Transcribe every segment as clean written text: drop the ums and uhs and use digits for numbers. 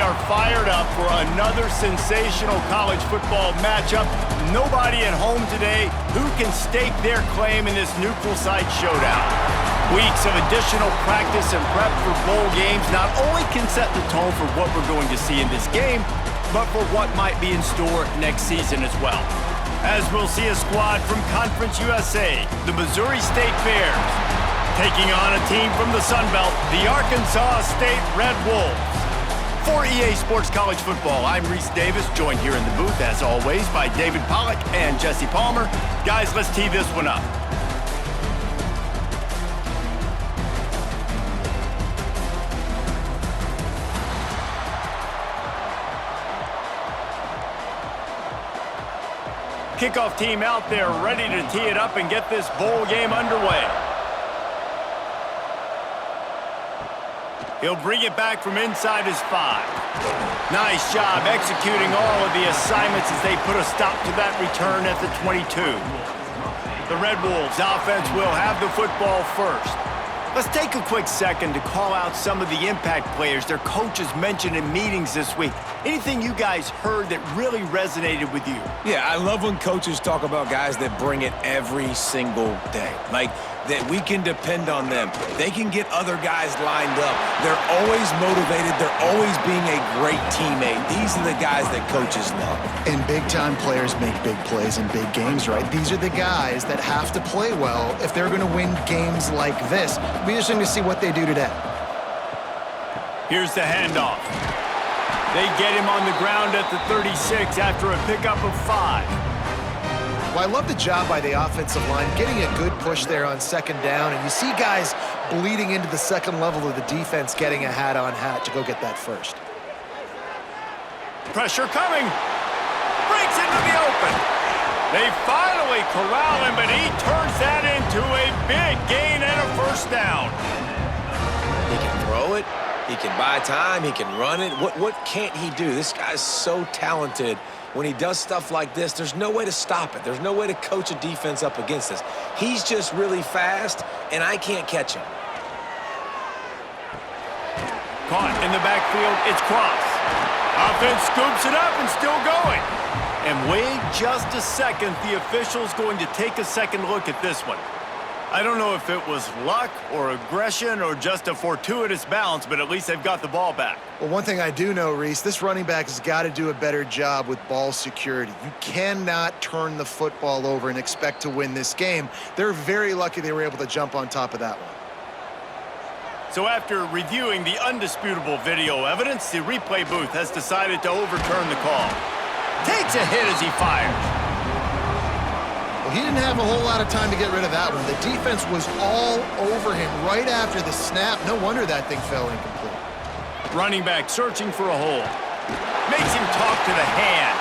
are fired up for another sensational college football matchup. Nobody at home today who can stake their claim in this neutral site showdown. Weeks of additional practice and prep for bowl games not only can set the tone for what we're going to see in this game, but for what might be in store next season as well. As we'll see a squad from Conference USA, the Missouri State Bears, taking on a team from the Sun Belt, the Arkansas State Red Wolves. For EA Sports College Football, I'm Reese Davis, joined here in the booth, as always, by David Pollack and Jesse Palmer. Guys, let's tee this one up. Kickoff team out there ready to tee it up and get this bowl game underway. He'll bring it back from inside his 5. Nice job executing all of the assignments as they put a stop to that return at the 22. The Red Wolves offense will have the football first. Let's take a quick second to call out some of the impact players their coaches mentioned in meetings this week. Anything you guys heard that really resonated with you? Yeah, I love when coaches talk about guys that bring it every single day. Like, that we can depend on them. They can get other guys lined up. They're always motivated. They're always being a great teammate. These are the guys that coaches love. And big-time players make big plays in big games, right? These are the guys that have to play well if they're going to win games like this. It'll be interesting to see what they do today. Here's the handoff. They get him on the ground at the 36 after a pickup of 5. Well, I love the job by the offensive line, getting a good push there on second down, and you see guys bleeding into the second level of the defense getting a hat-on-hat to go get that first. Pressure coming. Breaks into the open. They finally corral him, but he turns that into a big gain and a first down. He can throw it. He can buy time. He can run it. What can't he do? This guy's so talented. When he does stuff like this, there's no way to stop it. There's no way to coach a defense up against this. He's just really fast, and I can't catch him. Caught in the backfield, it's Cross. Offense scoops it up and still going. And wait just a second, the official's going to take a second look at this one. I don't know if it was luck or aggression or just a fortuitous bounce, but at least they've got the ball back. Well, one thing I do know, Reese, this running back has got to do a better job with ball security. You cannot turn the football over and expect to win this game. They're very lucky they were able to jump on top of that one. So after reviewing the undisputable video evidence, the replay booth has decided to overturn the call. Takes a hit as he fires. Well, he didn't have a whole lot of time to get rid of that one. The defense was all over him right after the snap. No wonder that thing fell incomplete. Running back searching for a hole. Makes him talk to the hand.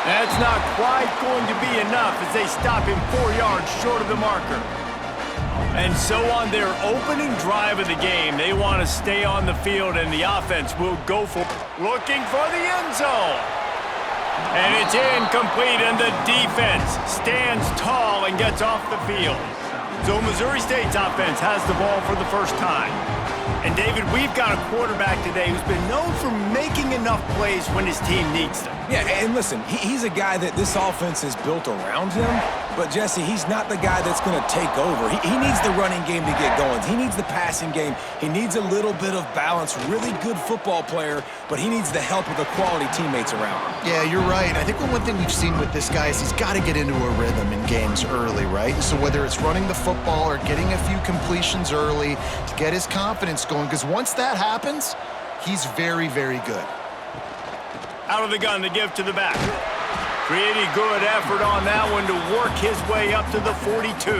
That's not quite going to be enough as they stop him 4 yards short of the marker. And so on their opening drive of the game, they want to stay on the field, and the offense will go for looking for the end zone. And it's incomplete, and the defense stands tall and gets off the field. So Missouri State's offense has the ball for the first time. And David, we've got a quarterback today who's been known for making enough plays when his team needs them. Yeah, and listen, he's a guy that this offense is built around him. But, Jesse, he's not the guy that's going to take over. He needs the running game to get going. He needs the passing game. He needs a little bit of balance. Really good football player, but he needs the help of the quality teammates around him. Yeah, you're right. I think one thing we've seen with this guy is he's got to get into a rhythm in games early, right? So whether it's running the football or getting a few completions early to get his confidence going, because once that happens, he's very, very good. Out of the gun to give to the back. Pretty good effort on that one to work his way up to the 42.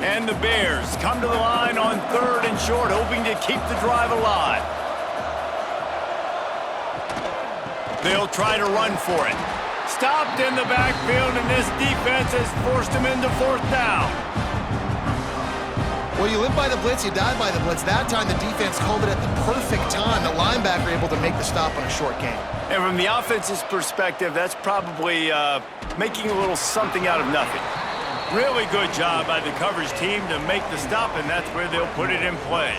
And the Bears come to the line on 3rd and short, hoping to keep the drive alive. They'll try to run for it. Stopped in the backfield, and this defense has forced him into 4th down. Well, you live by the blitz, you die by the blitz. That time the defense called it at the perfect time. The linebacker able to make the stop on a short gain. And from the offense's perspective, that's probably making a little something out of nothing. Really good job by the coverage team to make the stop, and that's where they'll put it in play.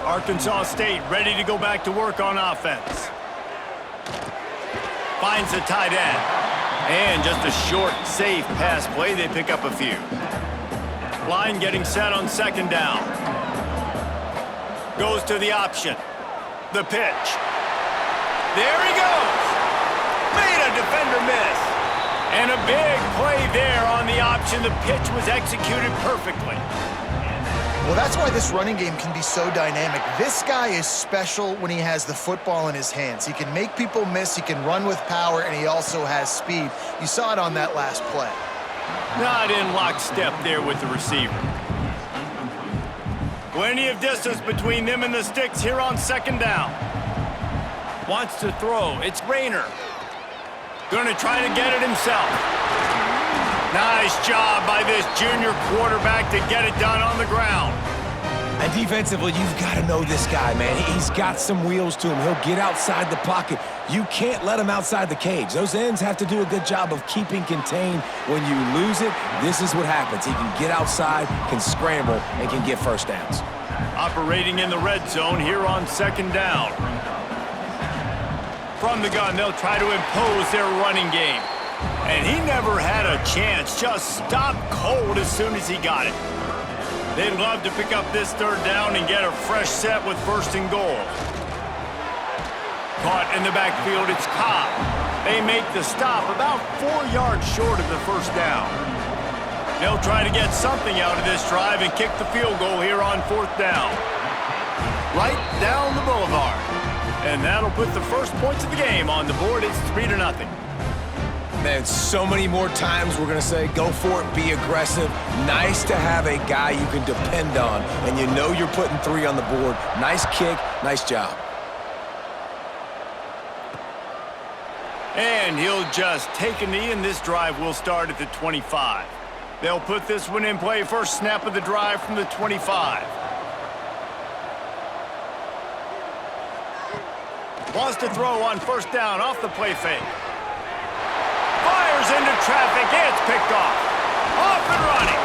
Arkansas State ready to go back to work on offense. Finds the tight end. And just a short, safe pass play. They pick up a few. Line getting set on second down. Goes to the option. The pitch. There he goes. Made a defender miss. And a big play there on the option. The pitch was executed perfectly. Well, that's why this running game can be so dynamic. This guy is special when he has the football in his hands. He can make people miss, he can run with power, and he also has speed. You saw it on that last play. Not in lockstep there with the receiver. Plenty of distance between them and the sticks here on second down. Wants to throw. It's Rayner. Going to try to get it himself. Nice job by this junior quarterback to get it done on the ground. And defensively, you've got to know this guy, man. He's got some wheels to him. He'll get outside the pocket. You can't let him outside the cage. Those ends have to do a good job of keeping contained. When you lose it, this is what happens. He can get outside, can scramble, and can get first downs. Operating in the red zone here on second down. From the gun, they'll try to impose their running game. And he never had a chance. Just stopped cold as soon as he got it. They'd love to pick up this third down and get a fresh set with first and goal. Caught in the backfield, it's Cobb. They make the stop about 4 yards short of the first down. They'll try to get something out of this drive and kick the field goal here on fourth down. Right down the boulevard. And that'll put the first points of the game on the board. It's 3-0. Man, so many more times we're going to say, go for it, be aggressive. Nice to have a guy you can depend on, and you know you're putting 3 on the board. Nice kick, nice job. And he'll just take a knee, and this drive will start at the 25. They'll put this one in play. First snap of the drive from the 25. Wants to throw on first down off the play fake. Fires into traffic. It's picked off. Off and running.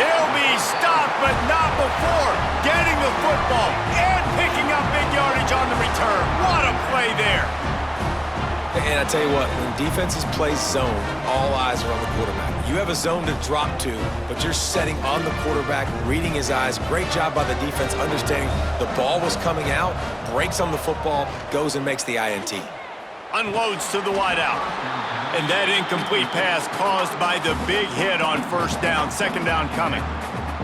He'll be stopped, but not before getting the football and picking up big yardage on the return. What a play there. And I tell you what, when defenses play zone, all eyes are on the quarterback. You have a zone to drop to, but you're setting on the quarterback, reading his eyes. Great job by the defense, understanding the ball was coming out, breaks on the football, goes and makes the INT. Unloads to the wideout. And that incomplete pass caused by the big hit on first down. Second down coming.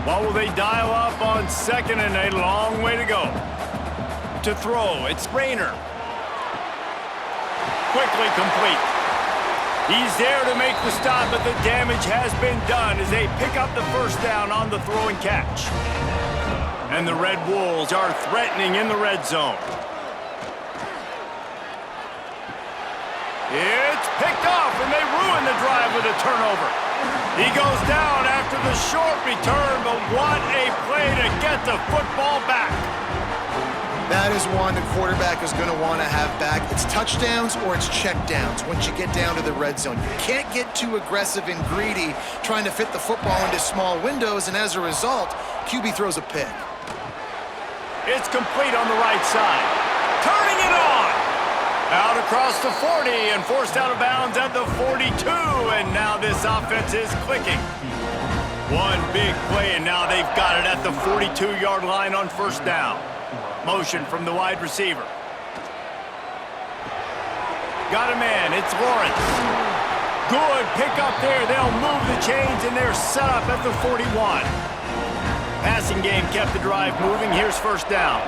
What will they dial up on second, and a long way to go? To throw, it's Rayner. Quickly complete. He's there to make the stop, but the damage has been done as they pick up the first down on the throw and catch. And the Red Wolves are threatening in the red zone. It's picked off, and they ruin the drive with a turnover. He goes down after the short return, but what a play to get the football back. That is one the quarterback is going to want to have back. It's touchdowns or it's checkdowns once you get down to the red zone. You can't get too aggressive and greedy trying to fit the football into small windows, and as a result, QB throws a pick. It's complete on the right side. Turning it on. Out across the 40 and forced out of bounds at the 42, and now this offense is clicking. One big play, and now they've got it at the 42-yard line on first down. Motion from the wide receiver. Got a man, it's Lawrence. Good pick up there. They'll move the chains, and they're set up at the 41. Passing game kept the drive moving. Here's first down.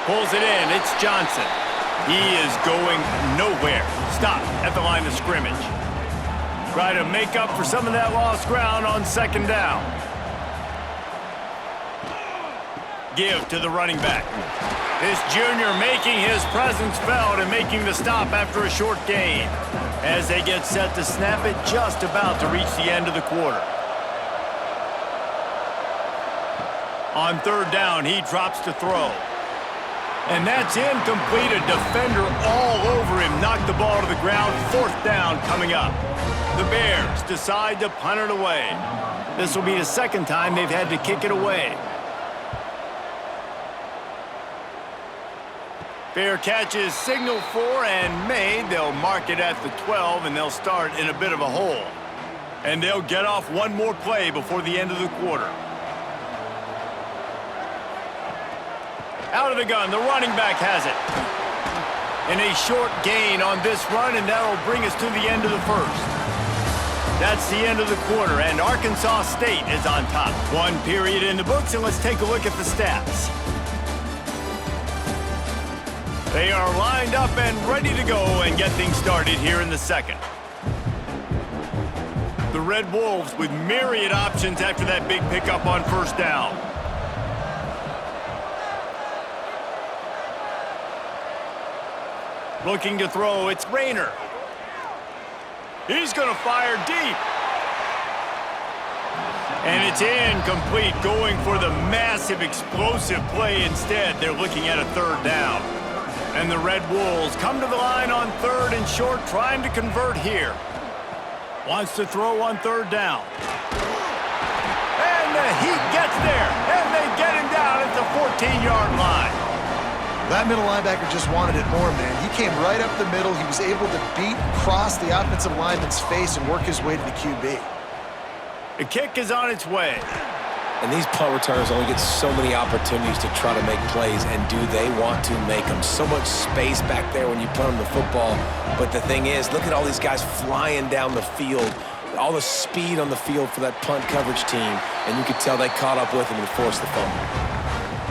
Pulls it in. It's Johnson. He is going nowhere. Stop at the line of scrimmage. Try to make up for some of that lost ground on second down. Give to the running back. This junior making his presence felt and making the stop after a short gain. As they get set to snap it, just about to reach the end of the quarter. On third down, he drops to throw. And that's incomplete. A defender all over him. Knocked the ball to the ground. Fourth down coming up. The Bears decide to punt it away. This will be the second time they've had to kick it away. Fair catch is signaled for and made. They'll mark it at the 12, and they'll start in a bit of a hole. And they'll get off one more play before the end of the quarter. Out of the gun, the running back has it. And a short gain on this run, and that'll bring us to the end of the first. That's the end of the quarter, and Arkansas State is on top. One period in the books, and let's take a look at the stats. They are lined up and ready to go and get things started here in the second. The Red Wolves with myriad options after that big pickup on first down. Looking to throw, it's Rayner. He's going to fire deep. And it's incomplete, going for the massive explosive play instead. They're looking at a third down. And the Red Wolves come to the line on third and short, trying to convert here. Wants to throw on third down. And the Heat gets there, and they get him down at the 14-yard line. That middle linebacker just wanted it more, man. He came right up the middle. He was able to beat, cross the offensive lineman's face, and work his way to the QB. The kick is on its way. And these punt returners only get so many opportunities to try to make plays, and do they want to make them? So much space back there when you punt them the football. But the thing is, look at all these guys flying down the field, all the speed on the field for that punt coverage team, and you could tell they caught up with him and forced the fumble.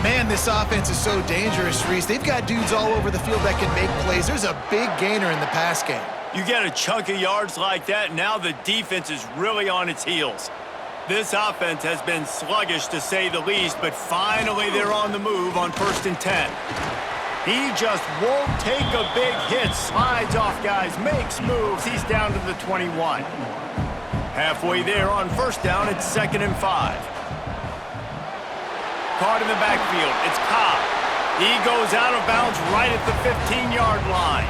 Man, this offense is so dangerous, Reese. They've got dudes all over the field that can make plays. There's a big gainer in the pass game. You get a chunk of yards like that, now the defense is really on its heels. This offense has been sluggish, to say the least, but finally they're on the move on 1st and 10. He just won't take a big hit, slides off guys, makes moves. He's down to the 21. Halfway there on first down, it's 2nd and 5. Caught in the backfield, it's Cobb. He goes out of bounds right at the 15-yard line.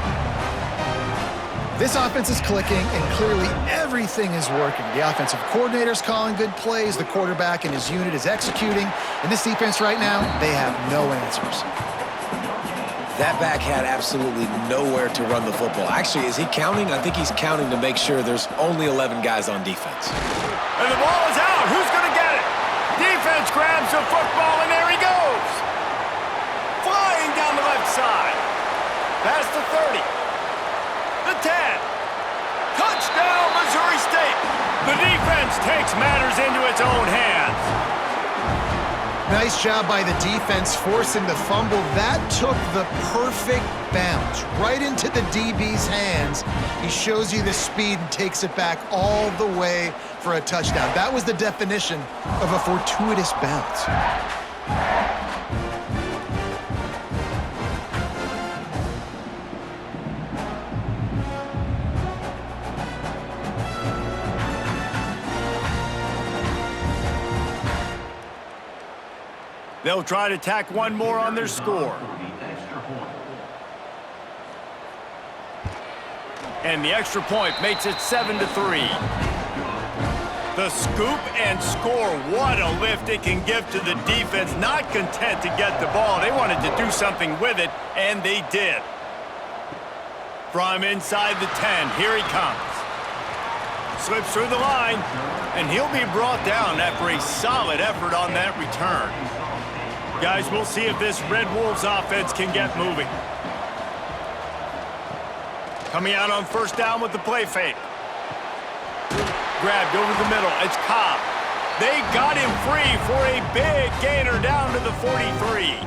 This offense is clicking, and clearly everything is working. The offensive coordinator's calling good plays. The quarterback and his unit is executing. And this defense right now, they have no answers. That back had absolutely nowhere to run the football. Actually, is he counting? I think he's counting to make sure there's only 11 guys on defense. And the ball is out. Who's going to get it? Defense grabs the football, and there he goes. Flying down the left side. Past the 30. The 10. Touchdown, Missouri State. The defense takes matters into its own hands. Nice job by the defense forcing the fumble. That took the perfect bounce right into the DB's hands. He shows you the speed and takes it back all the way for a touchdown. That was the definition of a fortuitous bounce. They'll try to tack one more on their score. And the extra point makes it 7-3. The scoop and score. What a lift it can give to the defense. Not content to get the ball. They wanted to do something with it, and they did. From inside the 10, here he comes. Slips through the line, and he'll be brought down after a solid effort on that return. Guys, we'll see if this Red Wolves offense can get moving. Coming out on first down with the play fake. Grabbed over the middle. It's Cobb. They got him free for a big gainer down to the 43.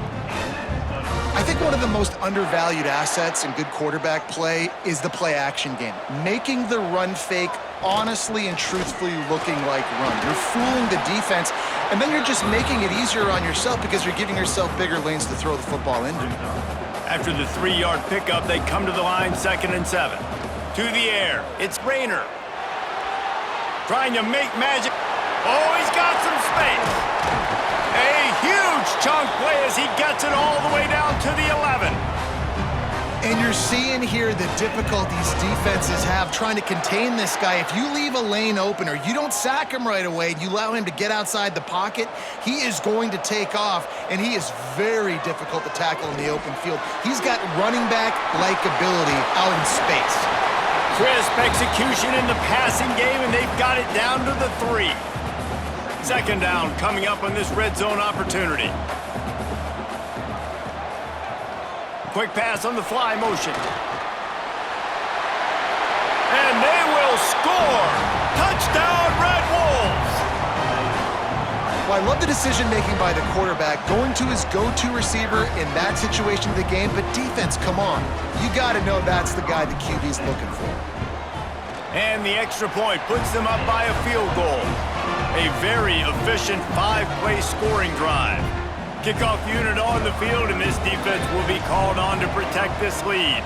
I think one of the most undervalued assets in good quarterback play is the play-action game. Making the run fake honestly and truthfully looking like run. You're fooling the defense, and then you're just making it easier on yourself because you're giving yourself bigger lanes to throw the football into. After the 3-yard pickup, they come to the line 2nd and 7. To the air, it's Rayner. Trying to make magic. Oh, he's got some space. A huge chunk play as he gets it all the way down to the 11. And you're seeing here the difficulties defenses have trying to contain this guy. If you leave a lane open or you don't sack him right away and you allow him to get outside the pocket, he is going to take off, and he is very difficult to tackle in the open field. He's got running back-like ability out in space. Crisp execution in the passing game, and they've got it down to the 3. Second down coming up on this red zone opportunity. Quick pass on the fly motion. And they will score! Touchdown, Red Wolves! Well, I love the decision-making by the quarterback, going to his go-to receiver in that situation of the game, but defense, come on. You got to know that's the guy the QB's looking for. And the extra point puts them up by a field goal. A very efficient 5-play scoring drive. Kickoff unit on the field, and this defense will be called on to protect this lead.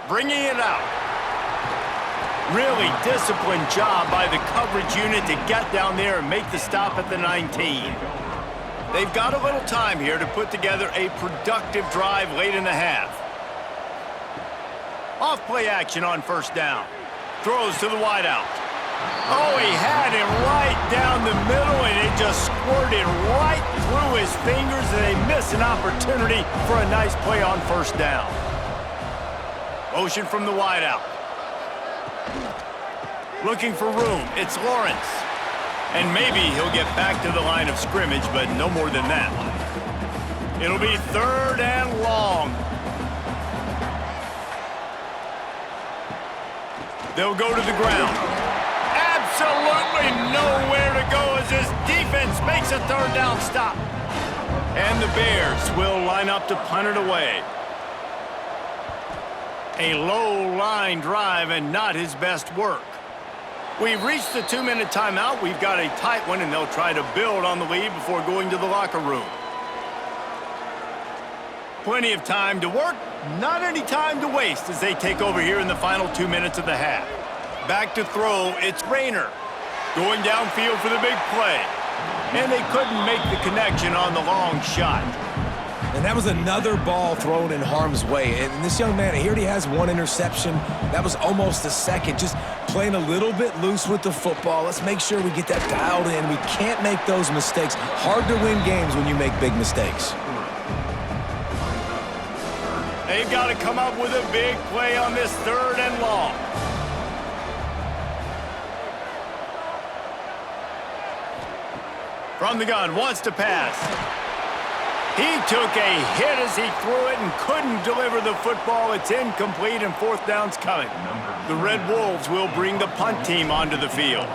Bringing it out. Really disciplined job by the coverage unit to get down there and make the stop at the 19. They've got a little time here to put together a productive drive late in the half. Off-play action on first down. Throws to the wideout. Oh, he had it right down the middle, and it just squirted right through his fingers, and they miss an opportunity for a nice play on first down. Motion from the wideout. Looking for room. It's Lawrence. And maybe he'll get back to the line of scrimmage, but no more than that. It'll be third and long. They'll go to the ground. Absolutely nowhere to go as this defense makes a third down stop. And the Bears will line up to punt it away. A low line drive and not his best work. We've reached the 2-minute timeout. We've got a tight one, and they'll try to build on the lead before going to the locker room. Plenty of time to work, not any time to waste as they take over here in the final 2 minutes of the half. Back to throw, it's Rayner. Going downfield for the big play. And they couldn't make the connection on the long shot. And that was another ball thrown in harm's way. And this young man, he already has one interception. That was almost a second. Just playing a little bit loose with the football. Let's make sure we get that dialed in. We can't make those mistakes. Hard to win games when you make big mistakes. They've got to come up with a big play on this third and long. From the gun, wants to pass. He took a hit as he threw it and couldn't deliver the football. It's incomplete and fourth down's coming. The Red Wolves will bring the punt team onto the field.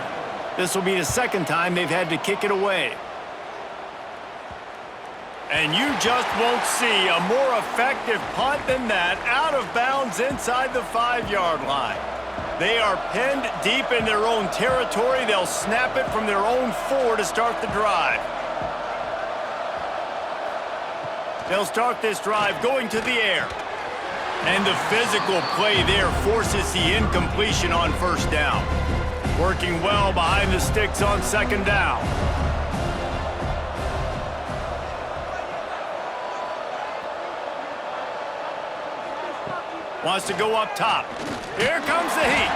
This will be the second time they've had to kick it away. And you just won't see a more effective punt than that, out of bounds inside the 5-yard line. They are pinned deep in their own territory. They'll snap it from their own 4 to start the drive. They'll start this drive going to the air. And the physical play there forces the incompletion on first down. Working well behind the sticks on second down. Wants to go up top. Here comes the heat.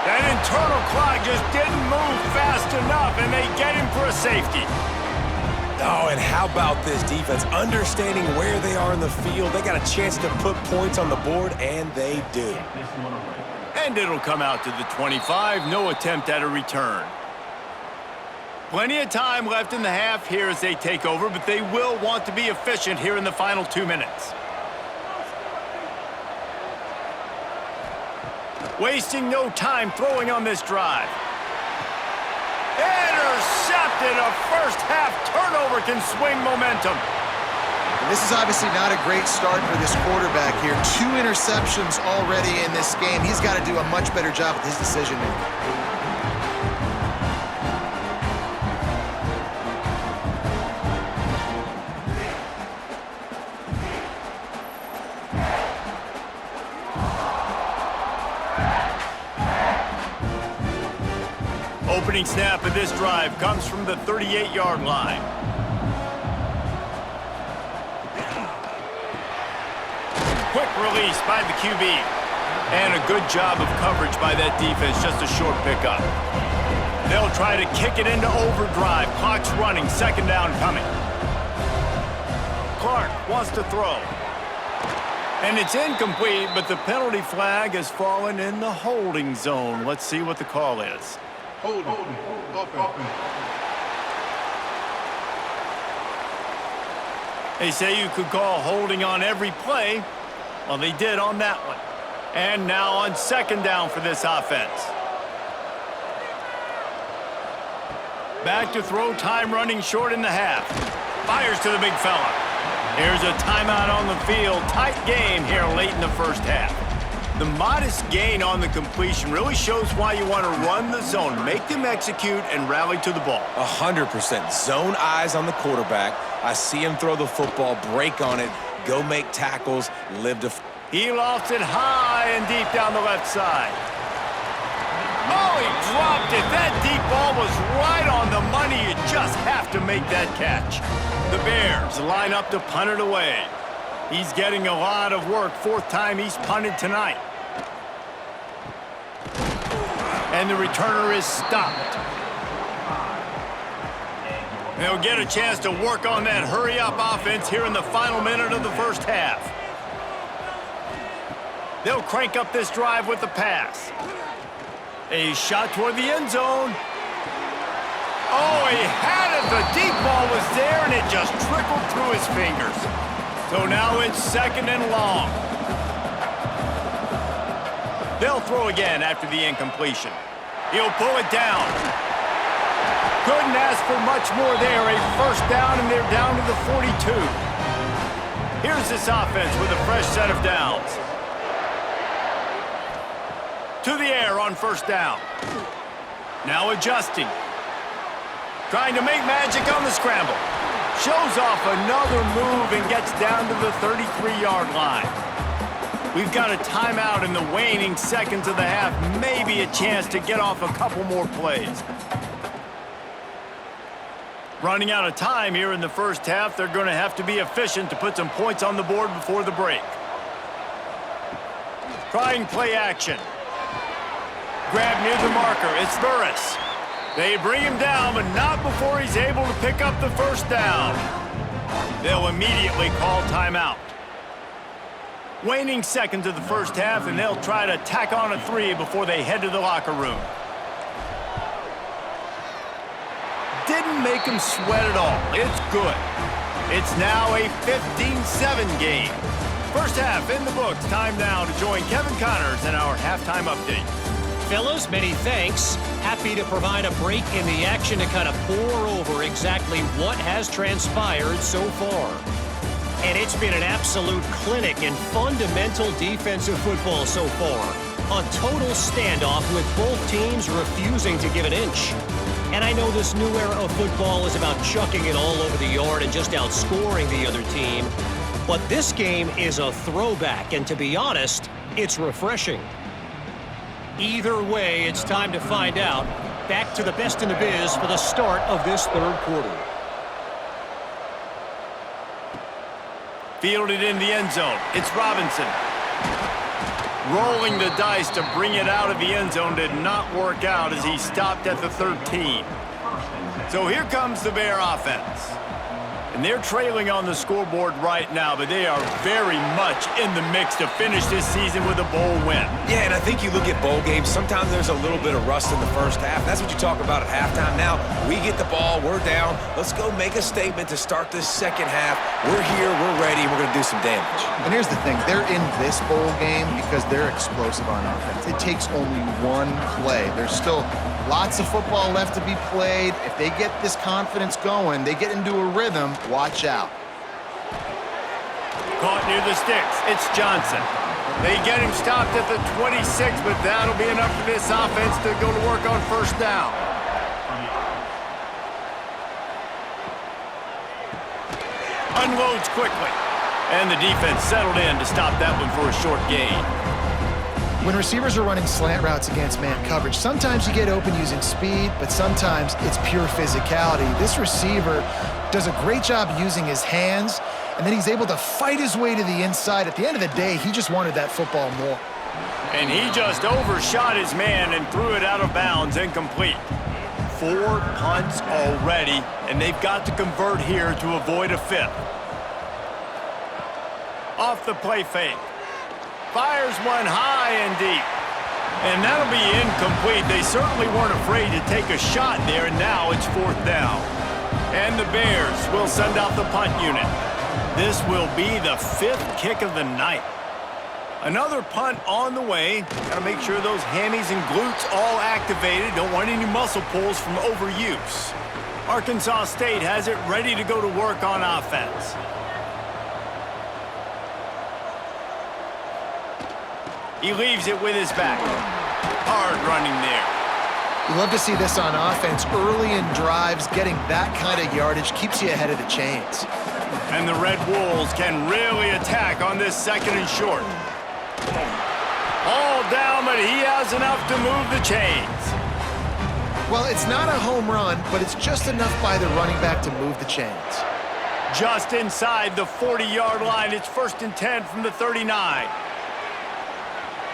That internal clock just didn't move fast enough, and they get him for a safety. Oh, and how about this defense? Understanding where they are in the field. They got a chance to put points on the board, and they do. And it'll come out to the 25. No attempt at a return. Plenty of time left in the half here as they take over, but they will want to be efficient here in the final 2 minutes. Wasting no time throwing on this drive. Intercepted. A first-half turnover can swing momentum. And this is obviously not a great start for this quarterback here. 2 interceptions already in this game. He's got to do a much better job with his decision-making. Opening snap of this drive comes from the 38-yard line. quick release by the QB. And a good job of coverage by that defense, just a short pickup. They'll try to kick it into overdrive. Clock's running, second down coming. Clark wants to throw. And it's incomplete, but the penalty flag has fallen in the holding zone. Let's see what the call is. Holding. They say you could call holding on every play. Well, they did on that one. And now on second down for this offense. Back to throw, time running short in the half. Fires to the big fella. Here's a timeout on the field. Tight game here late in the first half. The modest gain on the completion really shows why you want to run the zone. Make them execute and rally to the ball. 100%. Zone eyes on the quarterback. I see him throw the football, break on it, go make tackles, live to... He lofts it high and deep down the left side. Oh, he dropped it. That deep ball was right on the money. You just have to make that catch. The Bears line up to punt it away. He's getting a lot of work. Fourth time he's punted tonight. And the returner is stopped. They'll get a chance to work on that hurry-up offense here in the final minute of the first half. They'll crank up this drive with the pass. A shot toward the end zone. Oh, he had it. The deep ball was there, and it just trickled through his fingers. So now it's second and long. They'll throw again after the incompletion. He'll pull it down. Couldn't ask for much more there. A first down, and they're down to the 42. Here's this offense with a fresh set of downs. To the air on first down. Now adjusting. Trying to make magic on the scramble. Shows off another move and gets down to the 33-yard line. We've got a timeout in the waning seconds of the half. Maybe a chance to get off a couple more plays. Running out of time here in the first half. They're going to have to be efficient to put some points on the board before the break. Trying play action. Grab near the marker. It's Burris. They bring him down, but not before he's able to pick up the first down. They'll immediately call timeout. Waning seconds of the first half, and they'll try to tack on a 3 before they head to the locker room. Didn't make him sweat at all. It's good. It's now a 15-7 game. First half in the books. Time now to join Kevin Connors in our halftime update. Fellas, many thanks. Happy to provide a break in the action to kind of pour over exactly what has transpired so far. And it's been an absolute clinic in fundamental defensive football so far. A total standoff with both teams refusing to give an inch. And I know this new era of football is about chucking it all over the yard and just outscoring the other team. But this game is a throwback, and to be honest, it's refreshing. Either way, it's time to find out. Back to the best in the biz for the start of this third quarter. Fielded in the end zone. It's Robinson. Rolling the dice to bring it out of the end zone did not work out as he stopped at the 13. So here comes the Bear offense. And they're trailing on the scoreboard right now, but they are very much in the mix to finish this season with a bowl win. Yeah, and I think you look at bowl games, sometimes there's a little bit of rust in the first half. That's what you talk about at halftime. Now, we get the ball, we're down. Let's go make a statement to start this second half. We're here, we're ready, we're going to do some damage. And here's the thing. They're in this bowl game because they're explosive on offense. It takes only one play. There's still lots of football left to be played. If they get this confidence going, they get into a rhythm, watch out. Caught near the sticks. It's Johnson. They get him stopped at the 26, but that'll be enough for this offense to go to work on first down. Unloads quickly. And the defense settled in to stop that one for a short gain. When receivers are running slant routes against man coverage, sometimes you get open using speed, but sometimes it's pure physicality. This receiver does a great job using his hands, and then he's able to fight his way to the inside. At the end of the day, he just wanted that football more. And he just overshot his man and threw it out of bounds, incomplete. 4 punts already, and they've got to convert here to avoid a 5th. Off the play fake. Fires one high and deep. And that'll be incomplete. They certainly weren't afraid to take a shot there, and now it's 4th down. And the Bears will send out the punt unit. This will be the 5th kick of the night. Another punt on the way. Gotta make sure those hammies and glutes all activated. Don't want any muscle pulls from overuse. Arkansas State has it ready to go to work on offense. He leaves it with his back. Hard running there. You love to see this on offense. Early in drives, getting that kind of yardage keeps you ahead of the chains. And the Red Wolves can really attack on this 2nd and short. All down, but he has enough to move the chains. Well, it's not a home run, but it's just enough by the running back to move the chains. Just inside the 40-yard line. It's 1st and 10 from the 39.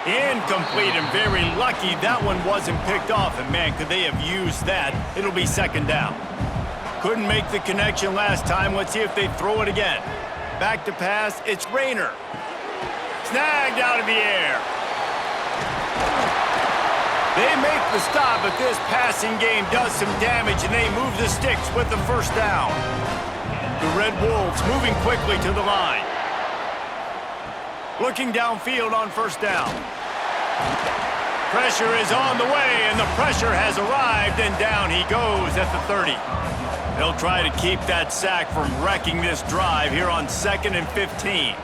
Incomplete, and very lucky that one wasn't picked off. And man, could they have used that. It'll be 2nd down. Couldn't make the connection last time. Let's see if they throw it again. Back to pass. It's Rayner. Snagged out of the air. They make the stop, but this passing game does some damage, and they move the sticks with the 1st down. The Red Wolves moving quickly to the line. Looking downfield on 1st down. Pressure is on the way, and the pressure has arrived, and down he goes at the 30. They'll try to keep that sack from wrecking this drive here on 2nd and 15.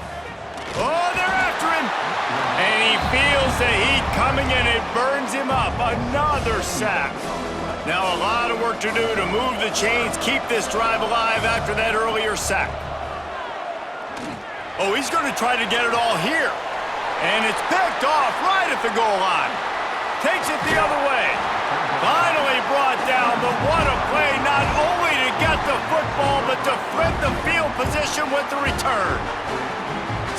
Oh, they're after him! And he feels the heat coming, and it burns him up. Another sack. Now a lot of work to do to move the chains, keep this drive alive after that earlier sack. Oh, he's going to try to get it all here. And it's picked off right at the goal line. Takes it the other way. Finally brought down, but what a play, not only to get the football, but to flip the field position with the return.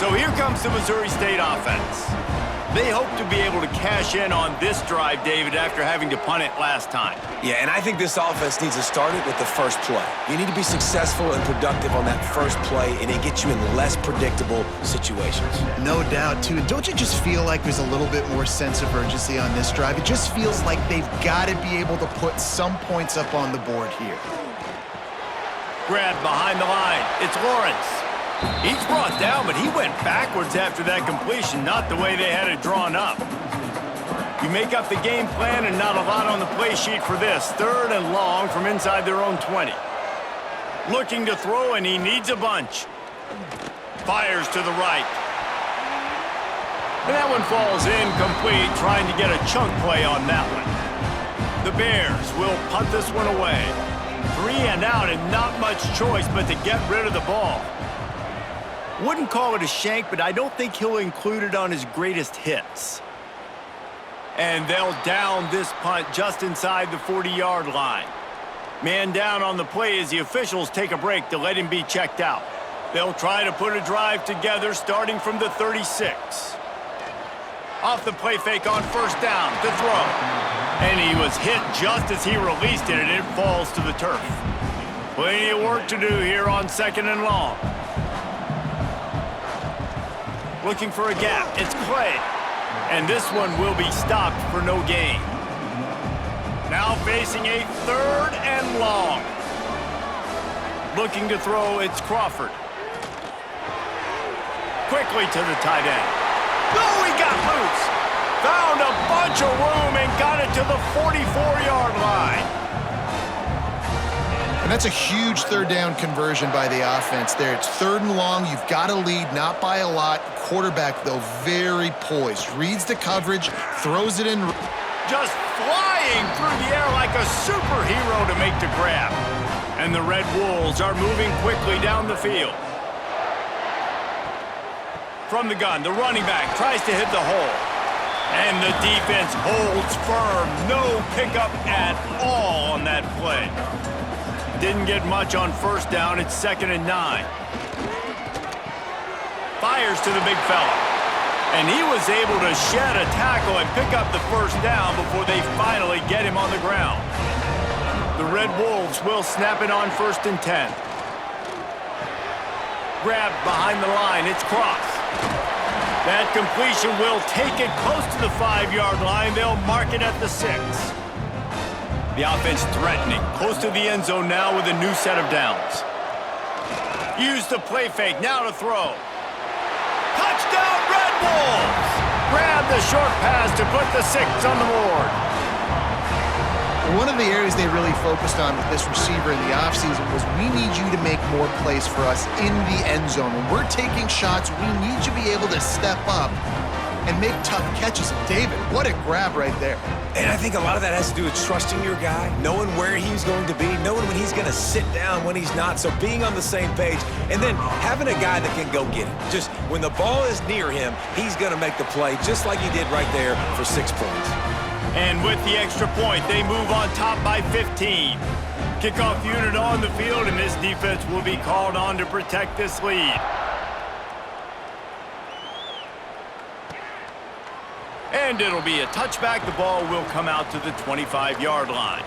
So here comes the Missouri State offense. They hope to be able to cash in on this drive, David, after having to punt it last time. Yeah, and I think this offense needs to start it with the first play. You need to be successful and productive on that first play, and it gets you in less predictable situations. No doubt, too. And don't you just feel like there's a little bit more sense of urgency on this drive? It just feels like they've got to be able to put some points up on the board here. Grab behind the line. It's Lawrence. He's brought down, but he went backwards after that completion, not the way they had it drawn up. You make up the game plan, and not a lot on the play sheet for this. 3rd and long from inside their own 20. Looking to throw, and he needs a bunch. Fires to the right. And that one falls incomplete, trying to get a chunk play on that one. The Bears will punt this one away. 3 and out, and not much choice but to get rid of the ball. Wouldn't call it a shank, but I don't think he'll include it on his greatest hits. And they'll down this punt just inside the 40-yard line. Man down on the play as the officials take a break to let him be checked out. They'll try to put a drive together starting from the 36. Off the play fake on 1st down to throw. And he was hit just as he released it, and it falls to the turf. Plenty of work to do here on 2nd and long. Looking for a gap. It's Clay. And this one will be stopped for no gain. Now facing a 3rd and long. Looking to throw, it's Crawford. Quickly to the tight end. Oh, he got loose. Found a bunch of room and got it to the 44-yard line. And that's a huge 3rd down conversion by the offense there. It's 3rd and long. You've got to lead, not by a lot. Quarterback, though, very poised. Reads the coverage, throws it in. Just flying through the air like a superhero to make the grab. And the Red Wolves are moving quickly down the field. From the gun, the running back tries to hit the hole. And the defense holds firm. No pickup at all on that play. Didn't get much on 1st down. It's 2nd and 9. Fires to the big fella. And he was able to shed a tackle and pick up the first down before they finally get him on the ground. The Red Wolves will snap it on 1st and 10. Grabbed behind the line, it's Cross. That completion will take it close to the 5-yard line. They'll mark it at the 6. The offense threatening, close to the end zone now with a new set of downs. Use the play fake, now to throw. Touchdown, Red Wolves! Grab the short pass to put the 6 on the board. One of the areas they really focused on with this receiver in the offseason was we need you to make more plays for us in the end zone. When we're taking shots, we need you to be able to step up and make tough catches. And David, what a grab right there. And I think a lot of that has to do with trusting your guy, knowing where he's going to be, knowing when he's going to sit down, when he's not, so being on the same page, and then having a guy that can go get it. Just when the ball is near him, he's going to make the play just like he did right there for 6 points. And with the extra point, they move on top by 15. Kickoff unit on the field, and this defense will be called on to protect this lead. And it'll be a touchback. The ball will come out to the 25-yard line.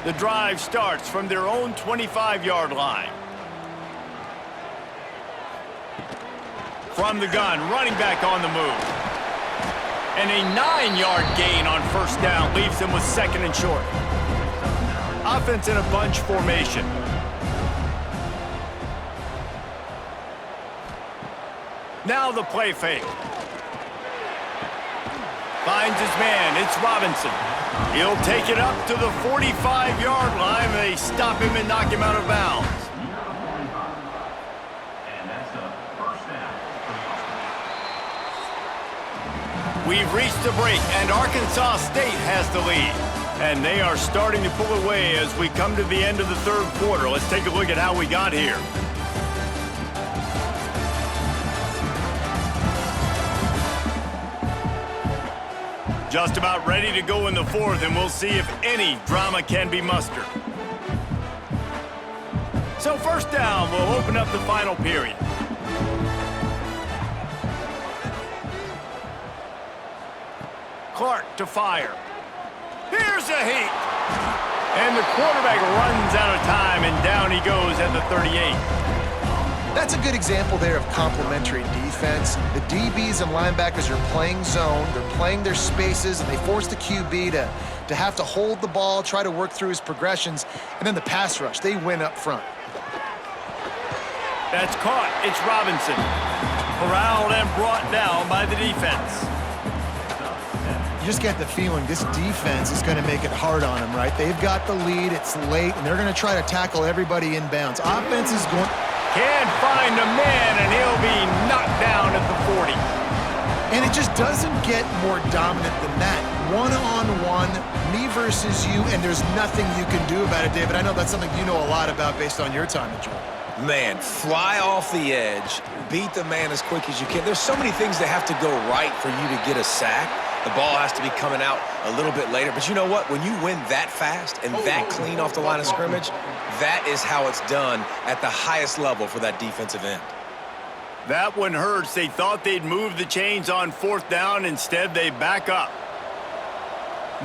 The drive starts from their own 25-yard line. From the gun, running back on the move. And a 9-yard gain on 1st down leaves them with 2nd and short. Offense in a bunch formation. Now the play fake. Finds his man. It's Robinson. He'll take it up to the 45-yard line. They stop him and knock him out of bounds. We've reached a break, and Arkansas State has the lead. And they are starting to pull away as we come to the end of the 3rd quarter. Let's take a look at how we got here. Just about ready to go in the 4th, and we'll see if any drama can be mustered. So 1st down, we'll open up the final period. Clark to fire. Here's a heat. And the quarterback runs out of time, and down he goes at the 38. That's a good example there of complementary defense. The DBs and linebackers are playing zone, they're playing their spaces, and they force the QB to have to hold the ball, try to work through his progressions, and then the pass rush, they win up front. That's caught. It's Robinson. Corralled and brought down by the defense. You just get the feeling this defense is going to make it hard on them, right? They've got the lead, it's late, and they're going to try to tackle everybody in bounds. Offense is going... Can't find a man, and he'll be knocked down at the 40. And it just doesn't get more dominant than that. One-on-one, me versus you, and there's nothing you can do about it, David. I know that's something you know a lot about based on your time at Georgia. Man, fly off the edge, beat the man as quick as you can. There's so many things that have to go right for you to get a sack. The ball has to be coming out a little bit later. But you know what? When you win that fast and that clean off the line of scrimmage, that is how it's done at the highest level for that defensive end. That one hurts. They thought they'd move the chains on 4th down. Instead, they back up.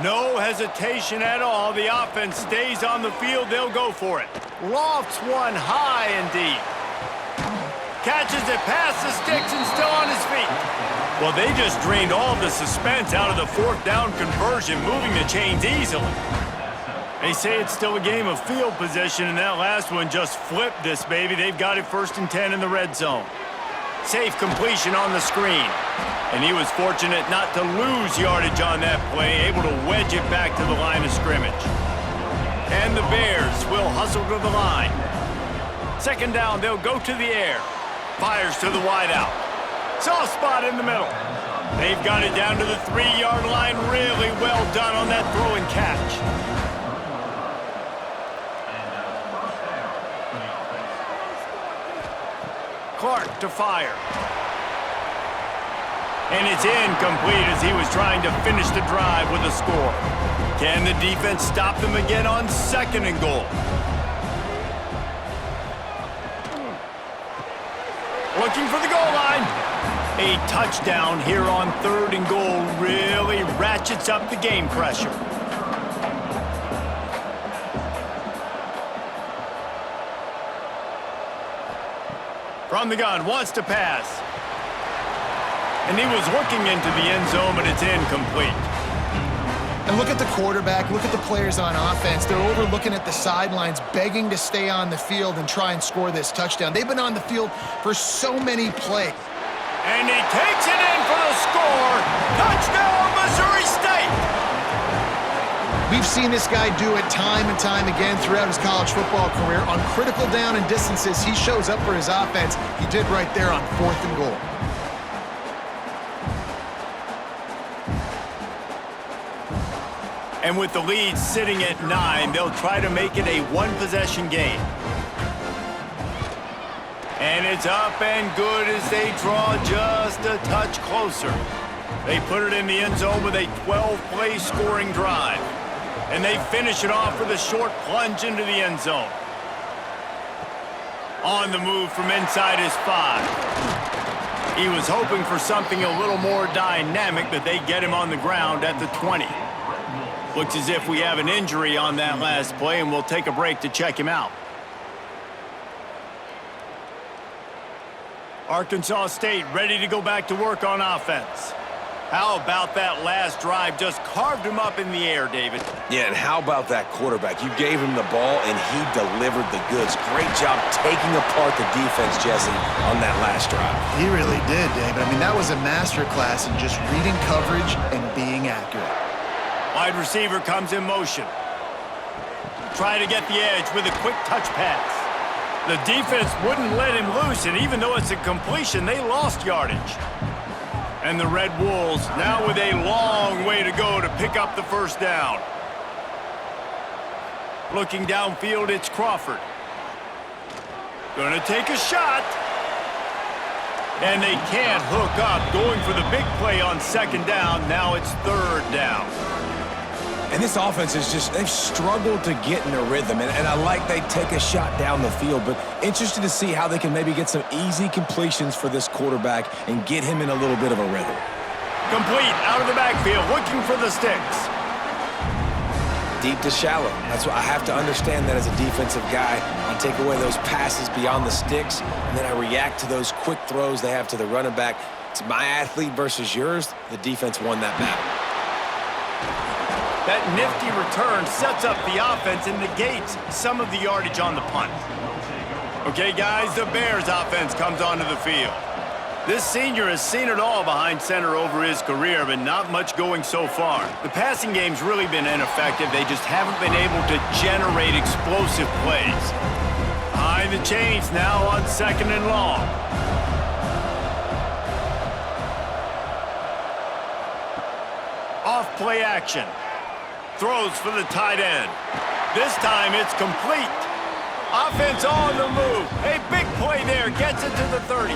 No hesitation at all. The offense stays on the field. They'll go for it. Lofts one high and deep. Catches it past the sticks and still on his feet. Well, they just drained all the suspense out of the 4th down conversion, moving the chains easily. They say it's still a game of field position, and that last one just flipped this baby. They've got it 1st and 10 in the red zone. Safe completion on the screen. And he was fortunate not to lose yardage on that play, able to wedge it back to the line of scrimmage. And the Bears will hustle to the line. 2nd down, they'll go to the air. Fires to the wideout. Soft spot in the middle. They've got it down to the 3-yard line. Really well done on that throw and catch. Clark to fire. And it's incomplete as he was trying to finish the drive with a score. Can the defense stop them again on 2nd and goal? Looking for the goal line. A touchdown here on 3rd and goal really ratchets up the game pressure. From the gun, wants to pass. And he was looking into the end zone, but it's incomplete. And look at the quarterback, look at the players on offense. They're overlooking at the sidelines, begging to stay on the field and try and score this touchdown. They've been on the field for so many plays. And he takes it in for the score. Touchdown, Missouri State! We've seen this guy do it time and time again throughout his college football career. On critical down and distances, he shows up for his offense. He did right there on 4th and goal. And with the lead sitting at 9, they'll try to make it a one-possession game. And it's up and good as they draw just a touch closer. They put it in the end zone with a 12-play scoring drive. And they finish it off with a short plunge into the end zone. On the move from inside his 5. He was hoping for something a little more dynamic, but they get him on the ground at the 20. Looks as if we have an injury on that last play, and we'll take a break to check him out. Arkansas State ready to go back to work on offense. How about that last drive? Just carved him up in the air, David. Yeah, and how about that quarterback? You gave him the ball, and he delivered the goods. Great job taking apart the defense, Jesse, on that last drive. He really did, David. I mean, that was a masterclass in just reading coverage and being accurate. Wide receiver comes in motion. Try to get the edge with a quick touch pass. The defense wouldn't let him loose, and even though it's a completion, they lost yardage. And the Red Wolves now with a long way to go to pick up the first down. Looking downfield, it's Crawford. Gonna take a shot. And they can't hook up. Going for the big play on 2nd down. Now it's 3rd down. And this offense is just, they've struggled to get in a rhythm. And I like they take a shot down the field, but interested to see how they can maybe get some easy completions for this quarterback and get him in a little bit of a rhythm. Complete, out of the backfield, looking for the sticks. Deep to shallow. That's what I have to understand that as a defensive guy. I take away those passes beyond the sticks, and then I react to those quick throws they have to the running back. It's my athlete versus yours. The defense won that battle. That nifty return sets up the offense and negates some of the yardage on the punt. Okay, guys, the Bears offense comes onto the field. This senior has seen it all behind center over his career, but not much going so far. The passing game's really been ineffective. They just haven't been able to generate explosive plays. Behind the chains now on 2nd and long. Off play action. Throws for the tight end. This time it's complete. Offense on the move. A big play there. Gets it to the 30.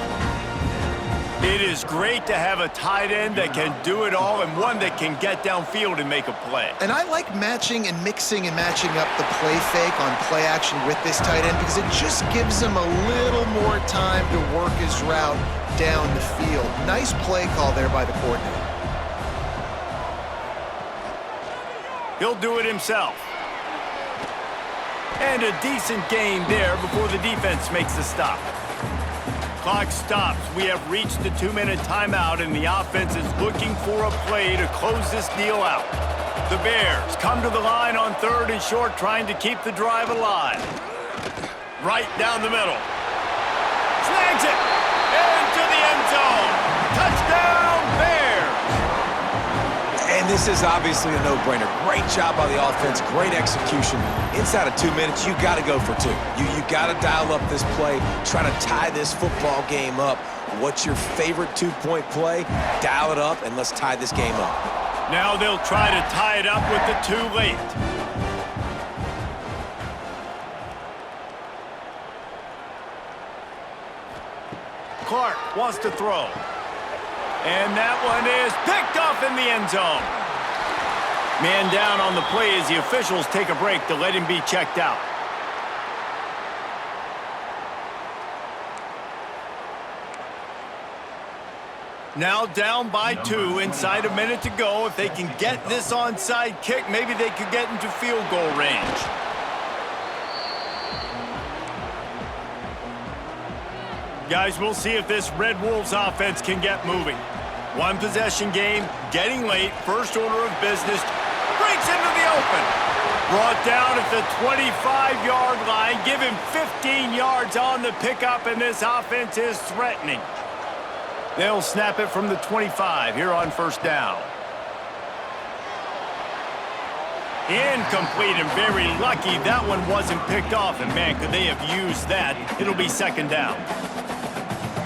It is great to have a tight end that can do it all and one that can get downfield and make a play. And I like matching and mixing and matching up the play fake on play action with this tight end because it just gives him a little more time to work his route down the field. Nice play call there by the coordinator. He'll do it himself. And a decent gain there before the defense makes the stop. Clock stops. We have reached the 2-minute timeout, and the offense is looking for a play to close this deal out. The Bears come to the line on 3rd and short, trying to keep the drive alive. Right down the middle. Snags it! Into the end zone! Touchdown, Bears! And this is obviously a no-brainer. Great job by the offense, great execution. Inside of 2 minutes, you got to go for 2. You got to dial up this play, try to tie this football game up. What's your favorite 2-point play? Dial it up, and let's tie this game up. Now they'll try to tie it up with the 2 late. Clark wants to throw. And that one is picked off in the end zone. Man down on the play as the officials take a break to let him be checked out. Now down by 2, inside a minute to go. If they can get this onside kick, maybe they could get into field goal range. Guys, we'll see if this Red Wolves offense can get moving. One possession game, getting late, first order of business, breaks into the open. Brought down at the 25-yard line, give him 15 yards on the pickup, and this offense is threatening. They'll snap it from the 25 here on first down. Incomplete, and very lucky that one wasn't picked off, and man, could they have used that. It'll be second down.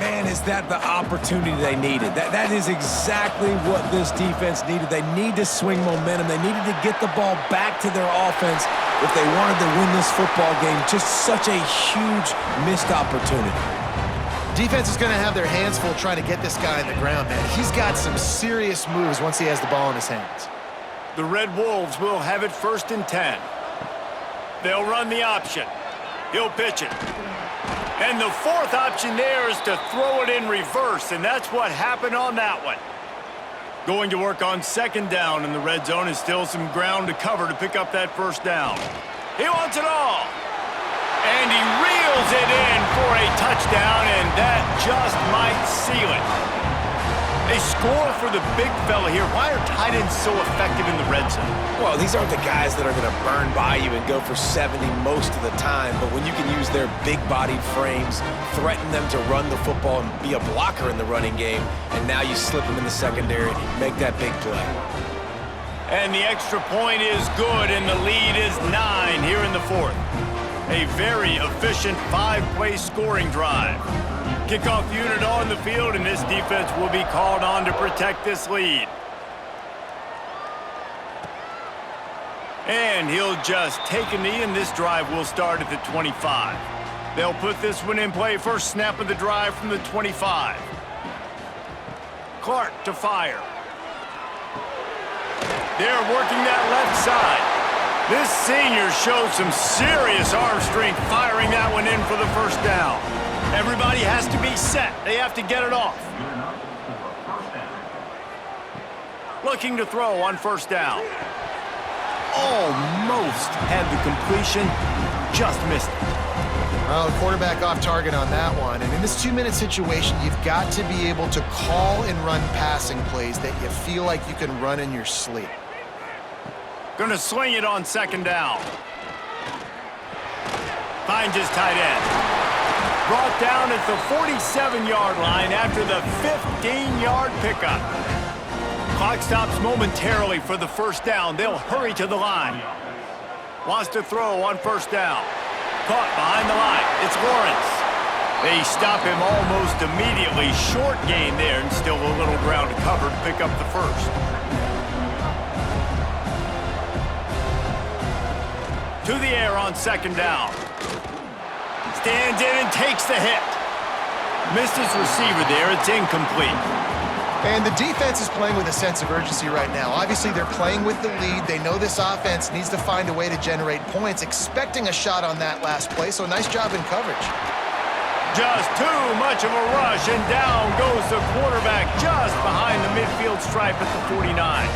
Man, is that the opportunity they needed. That is exactly what this defense needed. They need to swing momentum. They needed to get the ball back to their offense if they wanted to win this football game. Just such a huge missed opportunity. Defense is going to have their hands full trying to get this guy on the ground, man. He's got some serious moves once he has the ball in his hands. The Red Wolves will have it 1st and 10. They'll run the option. He'll pitch it. And the fourth option there is to throw it in reverse, and that's what happened on that one. Going to work on second down in the red zone, and still some ground to cover to pick up that first down. He wants it all. And he reels it in for a touchdown, and that just might seal it. They score for the big fella here. Why are tight ends so effective in the red zone? Well, these aren't the guys that are going to burn by you and go for 70 most of the time, but when you can use their big-bodied frames, threaten them to run the football and be a blocker in the running game, and now you slip them in the secondary, make that big play. And the extra point is good, and the lead is 9 here in the fourth. A very efficient 5-play scoring drive. Kickoff unit on the field, and this defense will be called on to protect this lead. And he'll just take a knee, and this drive will start at the 25. They'll put this one in play. First snap of the drive from the 25. Clark to fire. They're working that left side. This senior showed some serious arm strength firing that one in for the first down. Everybody has to be set. They have to get it off. Looking to throw on first down. Almost had the completion, just missed it. Well, the quarterback off target on that one. And in this 2-minute situation, you've got to be able to call and run passing plays that you feel like you can run in your sleep. Gonna swing it on second down. Finds his tight end. Brought down at the 47-yard line after the 15-yard pickup. Clock stops momentarily for the first down. They'll hurry to the line. Wants to throw on first down. Caught behind the line. It's Lawrence. They stop him almost immediately. Short gain there, and still a little ground to cover to pick up the first. To the air on second down. Stands in and takes the hit. Missed his receiver there. It's incomplete. And the defense is playing with a sense of urgency right now. Obviously, they're playing with the lead. They know this offense needs to find a way to generate points, expecting a shot on that last play, so nice job in coverage. Just too much of a rush, and down goes the quarterback just behind the midfield stripe at the 49.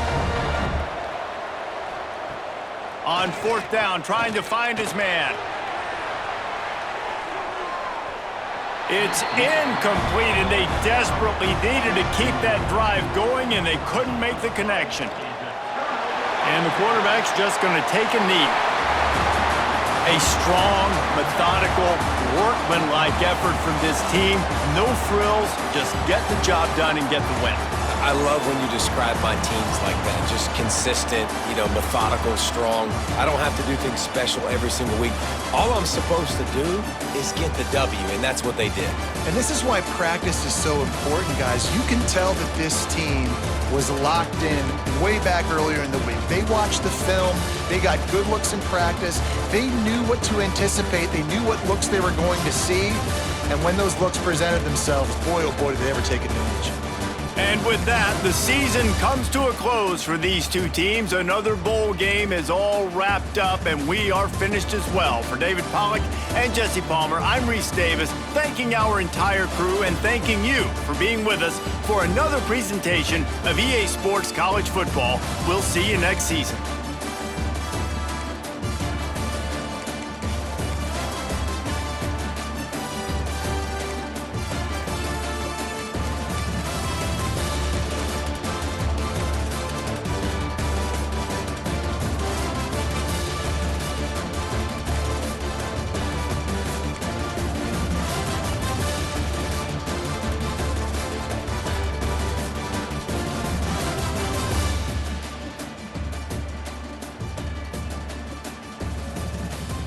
On fourth down, trying to find his man. It's incomplete, and they desperately needed to keep that drive going, and they couldn't make the connection. And the quarterback's just going to take a knee. A strong, methodical, workmanlike effort from this team. No frills, just get the job done and get the win. I love when you describe my teams like that. Just consistent, methodical, strong. I don't have to do things special every single week. All I'm supposed to do is get the W, and that's what they did. And this is why practice is so important, guys. You can tell that this team was locked in way back earlier in the week. They watched the film. They got good looks in practice. They knew what to anticipate. They knew what looks they were going to see. And when those looks presented themselves, boy, oh boy, did they ever take advantage. And with that, the season comes to a close for these two teams. Another bowl game is all wrapped up, and we are finished as well. For David Pollack and Jesse Palmer, I'm Reese Davis, thanking our entire crew and thanking you for being with us for another presentation of EA Sports College Football. We'll see you next season.